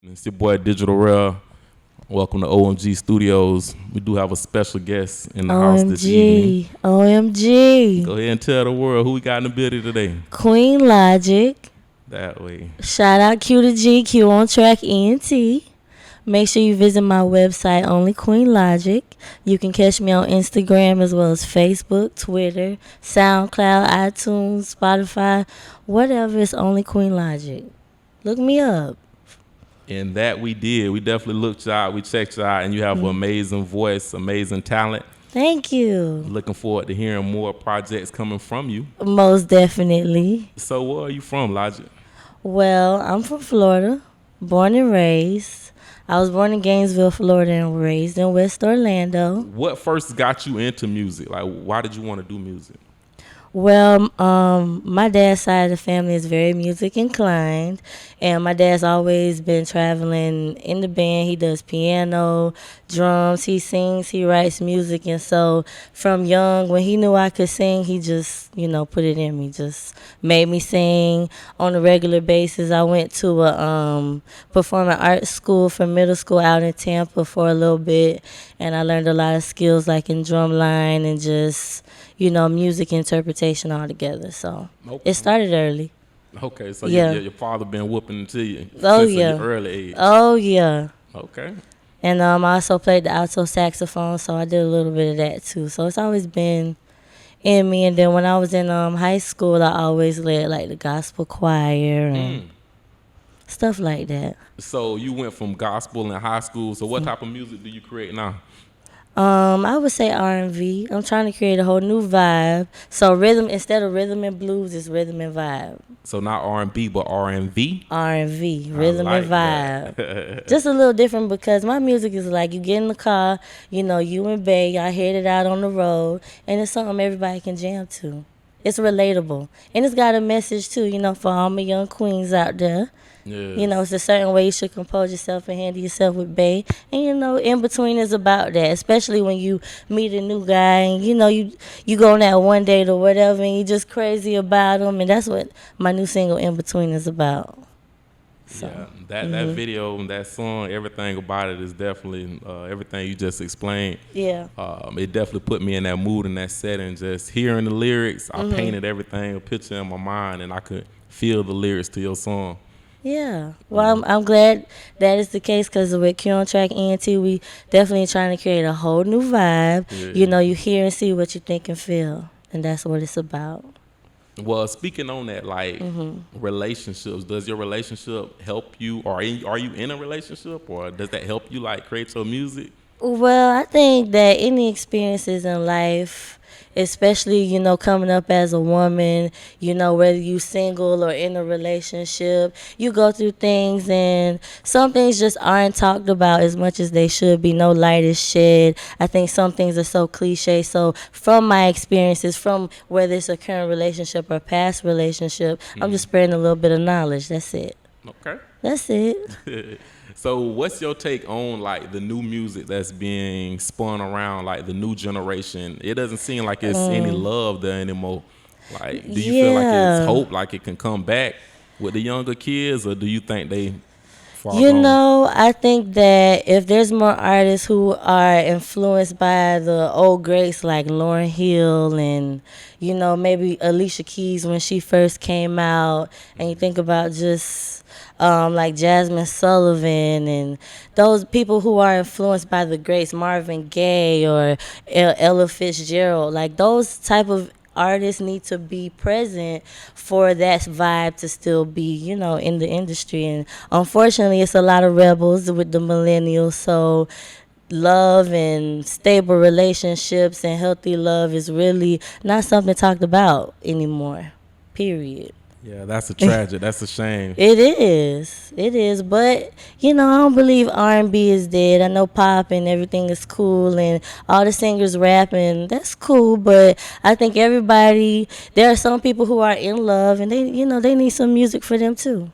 It's your boy Digital Rare. Welcome to O.M.G Studios. We do have a special guest in the house this evening. O.M.G. O.M.G. Go ahead and tell the world who we got in the building today. Queen Logic. That way. Shout out Q.D.G. Q on track ENT. Make sure you visit my website, Only Queen Logic. You can catch me on Instagram as well as Facebook, Twitter, SoundCloud, iTunes, Spotify, whatever. It's Only Queen Logic. Look me up. And that we did. We definitely looked you out. We checked you out. And you have an amazing voice, amazing talent. Thank you. Looking forward to hearing more projects coming from you. Most definitely. So where are you from, Logic? Well, I'm from Florida, born and raised. I was born in Gainesville, Florida, and raised in West Orlando. What first got you into music? Like, why did you want to do music? Well, my dad's side of the family is very music inclined, and my dad's always been traveling in the band. He does piano, drums, he sings, he writes music, and so from young, when he knew I could sing, he just, put it in me, just made me sing on a regular basis. I went to a performing arts school for middle school out in Tampa for a little bit, and I learned a lot of skills like in drumline and just music interpretation altogether. So Okay. it started early. Okay, so Yeah. your father been whooping to you Oh since yeah. your early age. Oh yeah. Okay. And I also played the alto saxophone, so I did a little bit of that too. So it's always been in me. And then when I was in high school, I always led like the gospel choir and stuff like that. So you went from gospel in high school. So what type of music do you create now? I would say R&B. I'm trying to create a whole new vibe. So rhythm, instead of rhythm and blues, it's rhythm and vibe. So not R&B, but R&V. R&V, rhythm like and vibe. Just a little different because my music is like you get in the car, you and Bay, y'all head it out on the road, and it's something everybody can jam to. It's relatable. And it's got a message too, for all my young queens out there. Yes. It's a certain way you should compose yourself and handle yourself with Bay. And in between is about that, especially when you meet a new guy and you go on that one date or whatever and you just crazy about him, and that's what my new single In Between is about. So, Yeah, that video, that song, everything about it is definitely everything you just explained. yeah. It definitely put me in that mood and that setting. Just hearing the lyrics, I painted everything, a picture in my mind, and I could feel the lyrics to your song. Yeah. Well, I'm glad that is the case because with Q on Track ENT, we definitely trying to create a whole new vibe. Yeah. You hear and see what you think and feel, and that's what it's about. Well, speaking on that, like relationships, does your relationship help you, or are you in a relationship, or does that help you like create your music? Well, I think that any experiences in life, especially, coming up as a woman, whether you single or in a relationship, you go through things and some things just aren't talked about as much as they should be. No light is shed. I think some things are so cliche. So from my experiences, from whether it's a current relationship or past relationship, I'm just spreading a little bit of knowledge. That's it. Okay. That's it. So what's your take on like the new music that's being spun around, like the new generation? It doesn't seem like it's any love there anymore. Like, do you feel like it's Yeah. hope, like it can come back with the younger kids, or do you think they far gone? I think that if there's more artists who are influenced by the old greats like Lauryn Hill and, maybe Alicia Keys when she first came out, and you think about just like Jasmine Sullivan and those people who are influenced by the greats, Marvin Gaye or Ella Fitzgerald, like those type of artists need to be present for that vibe to still be, in the industry. And unfortunately, it's a lot of rebels with the millennials. So love and stable relationships and healthy love is really not something talked about anymore. Period. Yeah, that's a tragic. That's a shame. It is. It is. But, I don't believe R&B is dead. I know pop and everything is cool and all the singers rapping. That's cool. But I think there are some people who are in love and they need some music for them too.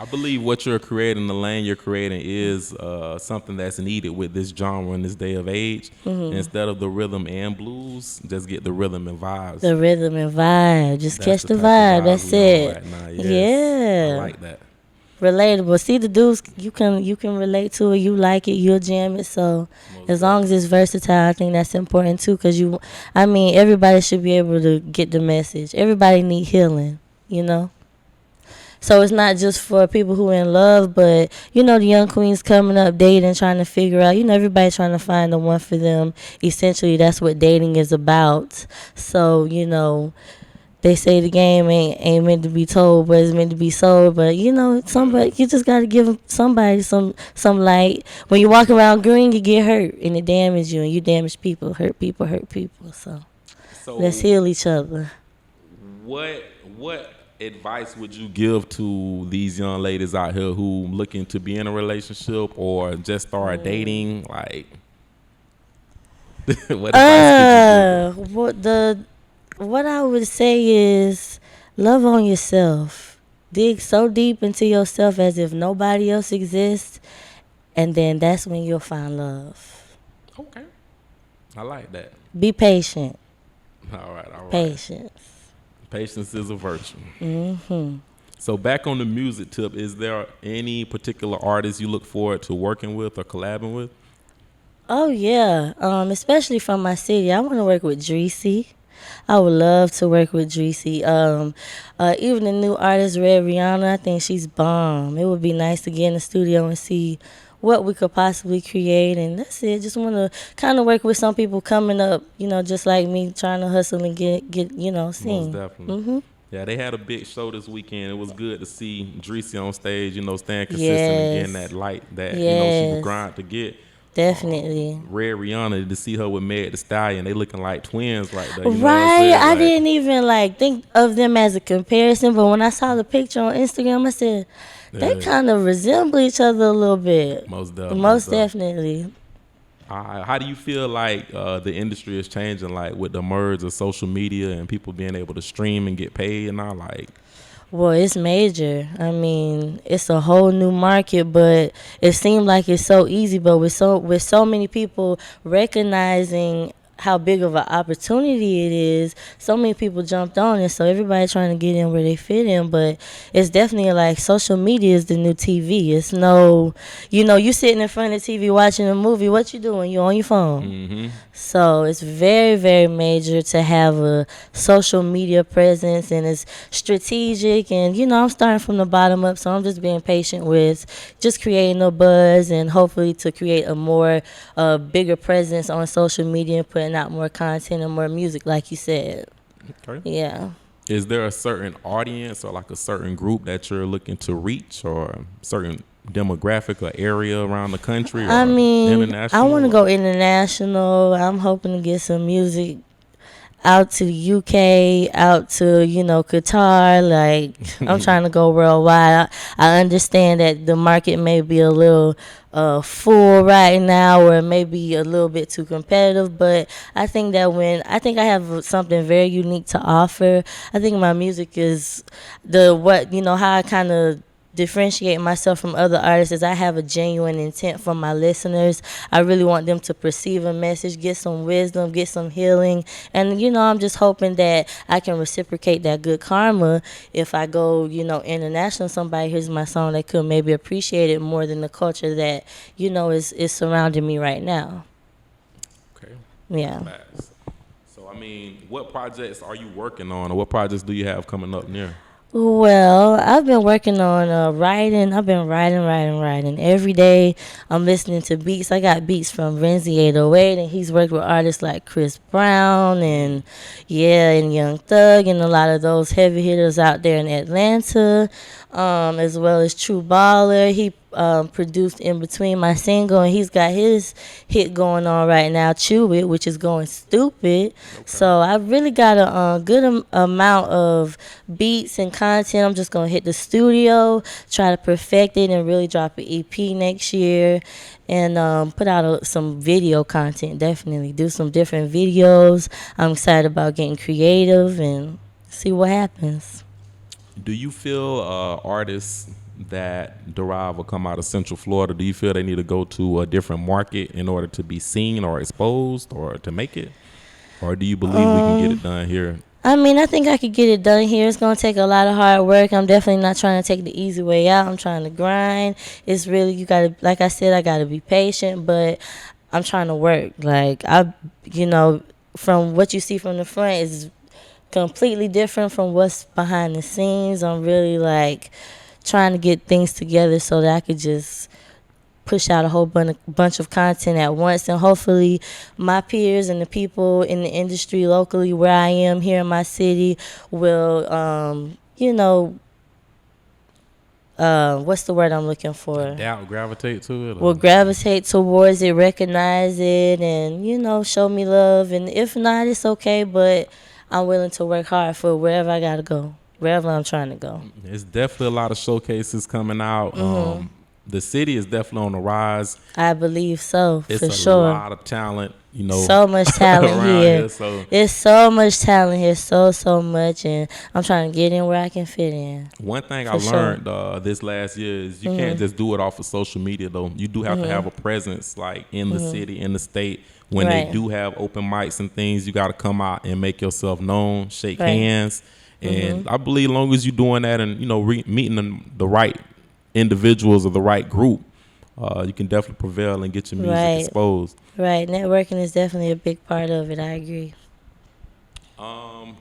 I believe what you're creating, the lane you're creating, is something that's needed with this genre in this day of age. Instead of the rhythm and blues, just get the rhythm and vibes. The rhythm and vibe. Just That's catch the type of vibe. vibes That's we on it. right now. Yes. Yeah. I like that. relatable. See, the dudes you can relate to it, you like it, you'll jam it. So Most as long as it's versatile, I think that's important too. Cause I mean, everybody should be able to get the message. Everybody need healing, you know. So it's not just for people who are in love, but the young queens coming up, dating, trying to figure out. Everybody trying to find the one for them. Essentially, that's what dating is about. So they say the game ain't meant to be told, but it's meant to be sold. But somebody you just gotta give somebody some light. When you walk around green, you get hurt and it damage you, and you damage people, hurt people, hurt people. So let's So heal each other. what advice would you give to these young ladies out here who looking to be in a relationship or just start dating? Like, what advice could you give them? What I would say is love on yourself. Dig so deep into yourself as if nobody else exists, and then that's when you'll find love. Okay, I like that. Be patient. All right. Patience. Patience is a virtue. So back on the music tip, is there any particular artist you look forward to working with or collabing with? Oh yeah, especially from my city. I want to work with Dreesy. I would love to work with Dreesy. Even the new artist Red Rihanna, I think she's bomb. It would be nice to get in the studio and see what we could possibly create, and that's it. Just want to kind of work with some people coming up, just like me, trying to hustle and get Most sing. definitely. Yeah, they had a big show this weekend. It was good to see Dreesy on stage, staying consistent and getting that light that she was Yes. grind to get. Definitely. Red Rihanna, to see her with Meg Thee Stallion, they looking like twins right there. You know what I'm Right. saying? I Like, didn't even think of them as a comparison, but when I saw the picture on Instagram, I said they Yeah. kind of resemble each other a little bit. Most definitely. Most definitely. How do you feel like the industry is changing, like with the merge of social media and people being able to stream and get paid and all? Like, Well, it's major. I mean, it's a whole new market, but it seemed like it's so easy. But with so many people recognizing how big of an opportunity it is, so many people jumped on it. So everybody trying to get in where they fit in. But it's definitely like social media is the new TV. It's no, you sitting in front of the TV watching a movie. What you doing? You on your phone. So it's very, very major to have a social media presence, and it's strategic. And I'm starting from the bottom up, so I'm just being patient with just creating a buzz, and hopefully to create a more bigger presence on social media and putting out more content and more music, like you said. okay. Yeah. Is there a certain audience or like a certain group that you're looking to reach, or a certain demographic or area around the country, or I mean, international? I want to go international. I'm hoping to get some music out to the UK, out to, Qatar. Like, I'm trying to go worldwide. I understand that the market may be a little full right now, or maybe a little bit too competitive, but I think that I think I have something very unique to offer. I think my music is how I kind of differentiate myself from other artists is I have a genuine intent for my listeners. I really want them to perceive a message, get some wisdom, get some healing. And, I'm just hoping that I can reciprocate that good karma. If I go, international, somebody hears my song, they could maybe appreciate it more than the culture that, is surrounding me right now. Okay. Yeah. Facts. So, I mean, what projects are you working on, or what projects do you have coming up near? Well, I've been working on writing. I've been writing every day. I'm listening to beats. I got beats from Renzi 808, and he's worked with artists like Chris Brown and Young Thug, and a lot of those heavy hitters out there in Atlanta, as well as True Baller. He produced In Between my single, and he's got his hit going on right now, Chew It, which is going stupid. Okay. So I really got a good amount of beats and content. I'm just gonna hit the studio, try to perfect it, and really drop an EP next year, and put out some video content. Definitely do some different videos. I'm excited about getting creative and see what happens. Do you feel artists that derive or come out of Central Florida, do you feel they need to go to a different market in order to be seen or exposed or to make it? Or do you believe we can get it done here I mean, I think I could get it done here. It's gonna take a lot of hard work. I'm definitely not trying to take the easy way out. I'm trying to grind. It's really, you gotta, like I said, I gotta be patient, but I'm trying to work. Like you know, from what you see from the front is completely different from what's behind the scenes. I'm really like trying to get things together so that I could just push out a whole bunch of content at once, and hopefully my peers and the people in the industry locally where I am here in my city will what's the word I'm looking for, Doubt, gravitate to it. will gravitate towards it, recognize it, and show me love. And if not, it's okay, but I'm willing to work hard for wherever I gotta go, wherever I'm trying to go. It's definitely a lot of showcases coming out. The city is definitely on the rise. I believe so, It's for a sure. lot of talent, So much talent around here. So It's so much talent here, so much, and I'm trying to get in where I can fit in. one thing I For sure. learned this last year is you can't just do it off of social media though. You do have to have a presence like in the city, in the state. When they Right. do have open mics and things, you got to come out and make yourself known, shake Right. hands, and I believe as long as you're doing that and meeting the right individuals or the right group, you can definitely prevail and get your music Right. exposed. Right, networking is definitely a big part of it. I agree.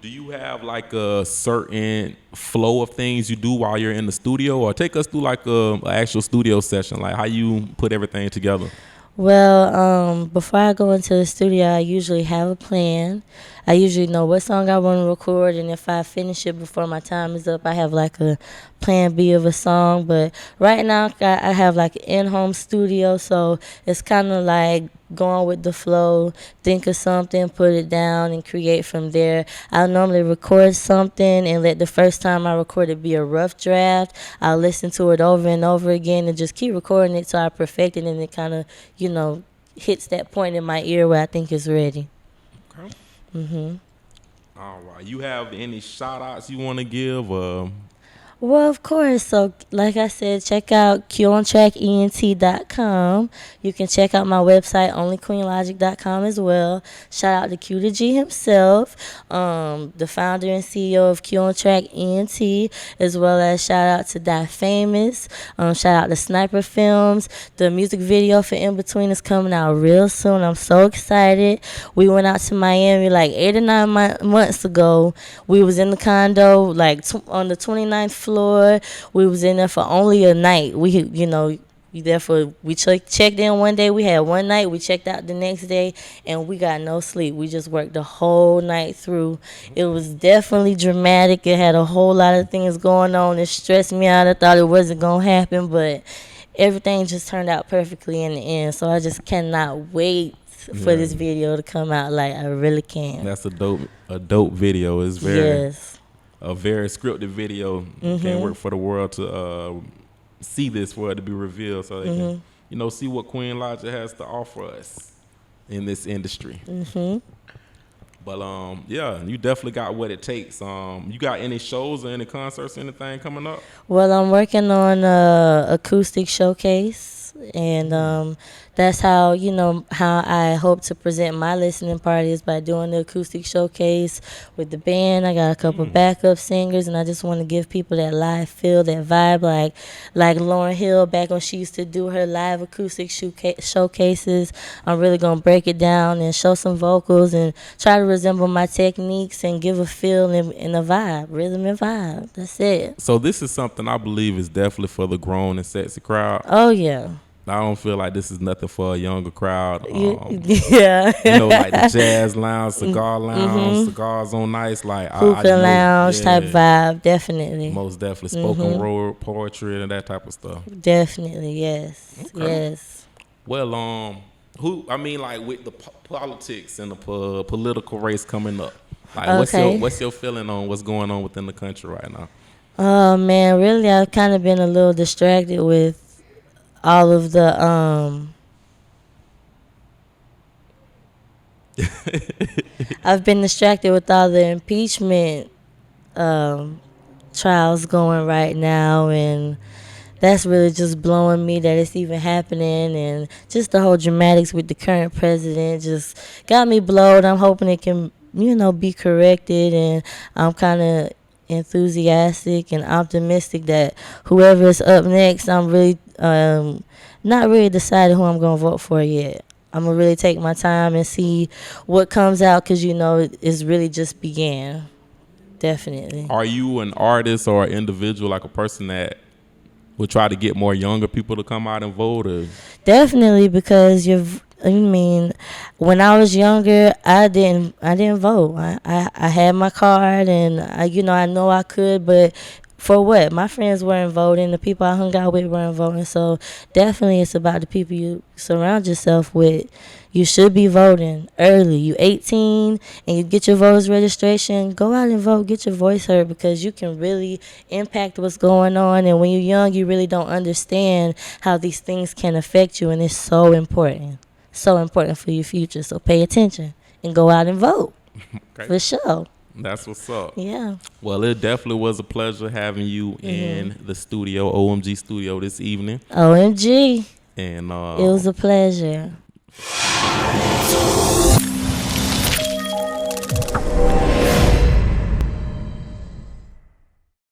Do you have like a certain flow of things you do while you're in the studio, or take us through like a actual studio session, like how you put everything together? Well, before I go into the studio, I usually have a plan. I usually know what song I want to record, and if I finish it before my time is up, I have like a plan B of a song. But right now, I have like an in-home studio, so it's kind of like going with the flow, think of something, put it down, and create from there. I'll normally record something and let the first time I record it be a rough draft. I'll listen to it over and over again and just keep recording it till I perfect it, and it kind of, hits that point in my ear where I think it's ready. Okay. All right. You have any shout outs you want to give? Well, of course. So, like I said, check out QOnTrackENT.com. You can check out my website, onlyqueenlogic.com as well. Shout out to Q.D.G himself, the founder and CEO of Q on Track ENT, as well as shout out to Die Famous. Shout out to Sniper Films. The music video for In Between is coming out real soon. I'm so excited. We went out to Miami like 8 or 9 months ago. We was in the condo like on the 29th floor. We was in there for only a night. We checked in one day. We had one night. We checked out the next day, and we got no sleep. We just worked the whole night through. It was definitely dramatic. It had a whole lot of things going on. It stressed me out. I thought it wasn't gonna happen, but everything just turned out perfectly in the end. So I just cannot wait for this video to come out. Like, I really can. That's a dope video. It's a very scripted video. Can't wait for the world to see this, for it to be revealed, so they can see what Queen Logic has to offer us in this industry. But yeah, you definitely got what it takes. You got any shows or any concerts or anything coming up? Well, I'm working on a acoustic showcase, and that's how I hope to present my listening parties, by doing the acoustic showcase with the band. I got a couple backup singers, and I just want to give people that live feel, that vibe, like Lauryn Hill back when she used to do her live acoustic showcases. I'm really gonna break it down and show some vocals and try to resemble my techniques and give a feel and a vibe, rhythm and vibe. That's it. So this is something I believe is definitely for the grown and sexy crowd. Oh yeah. I don't feel like this is nothing for a younger crowd. Yeah. Like the jazz lounge, cigar lounge, cigars on ice, like hookah lounge type vibe, definitely. Most definitely spoken word poetry and that type of stuff. Definitely, yes, yes. Well, with the politics and the political race coming up, like what's your feeling on what's going on within the country right now? Oh man, really, I've kind of been a little distracted with all of the I've been distracted with all the impeachment trials going right now, and that's really just blowing me that it's even happening, and just the whole dramatics with the current president just got me blowed. I'm hoping it can be corrected, and I'm kind of enthusiastic and optimistic that whoever is up next, I'm really not really decided who I'm gonna vote for yet. I'm gonna really take my time and see what comes out, because it's really just began. Definitely. Are you an artist or an individual, like a person that would try to get more younger people to come out and vote? Or? Definitely, because when I was younger, I didn't vote. I had my card, and I know I could, but for what? My friends weren't voting. The people I hung out with weren't voting. So definitely, it's about the people you surround yourself with. You should be voting early. You 18 and you get your voters registration. Go out and vote. Get your voice heard, because you can really impact what's going on. And when you're young, you really don't understand how these things can affect you, and it's so important. So important for your future. So pay attention and go out and vote. Okay. For sure. That's what's up. Yeah. Well, it definitely was a pleasure having you in the studio, O.M.G studio, this evening. O.M.G. And it was a pleasure.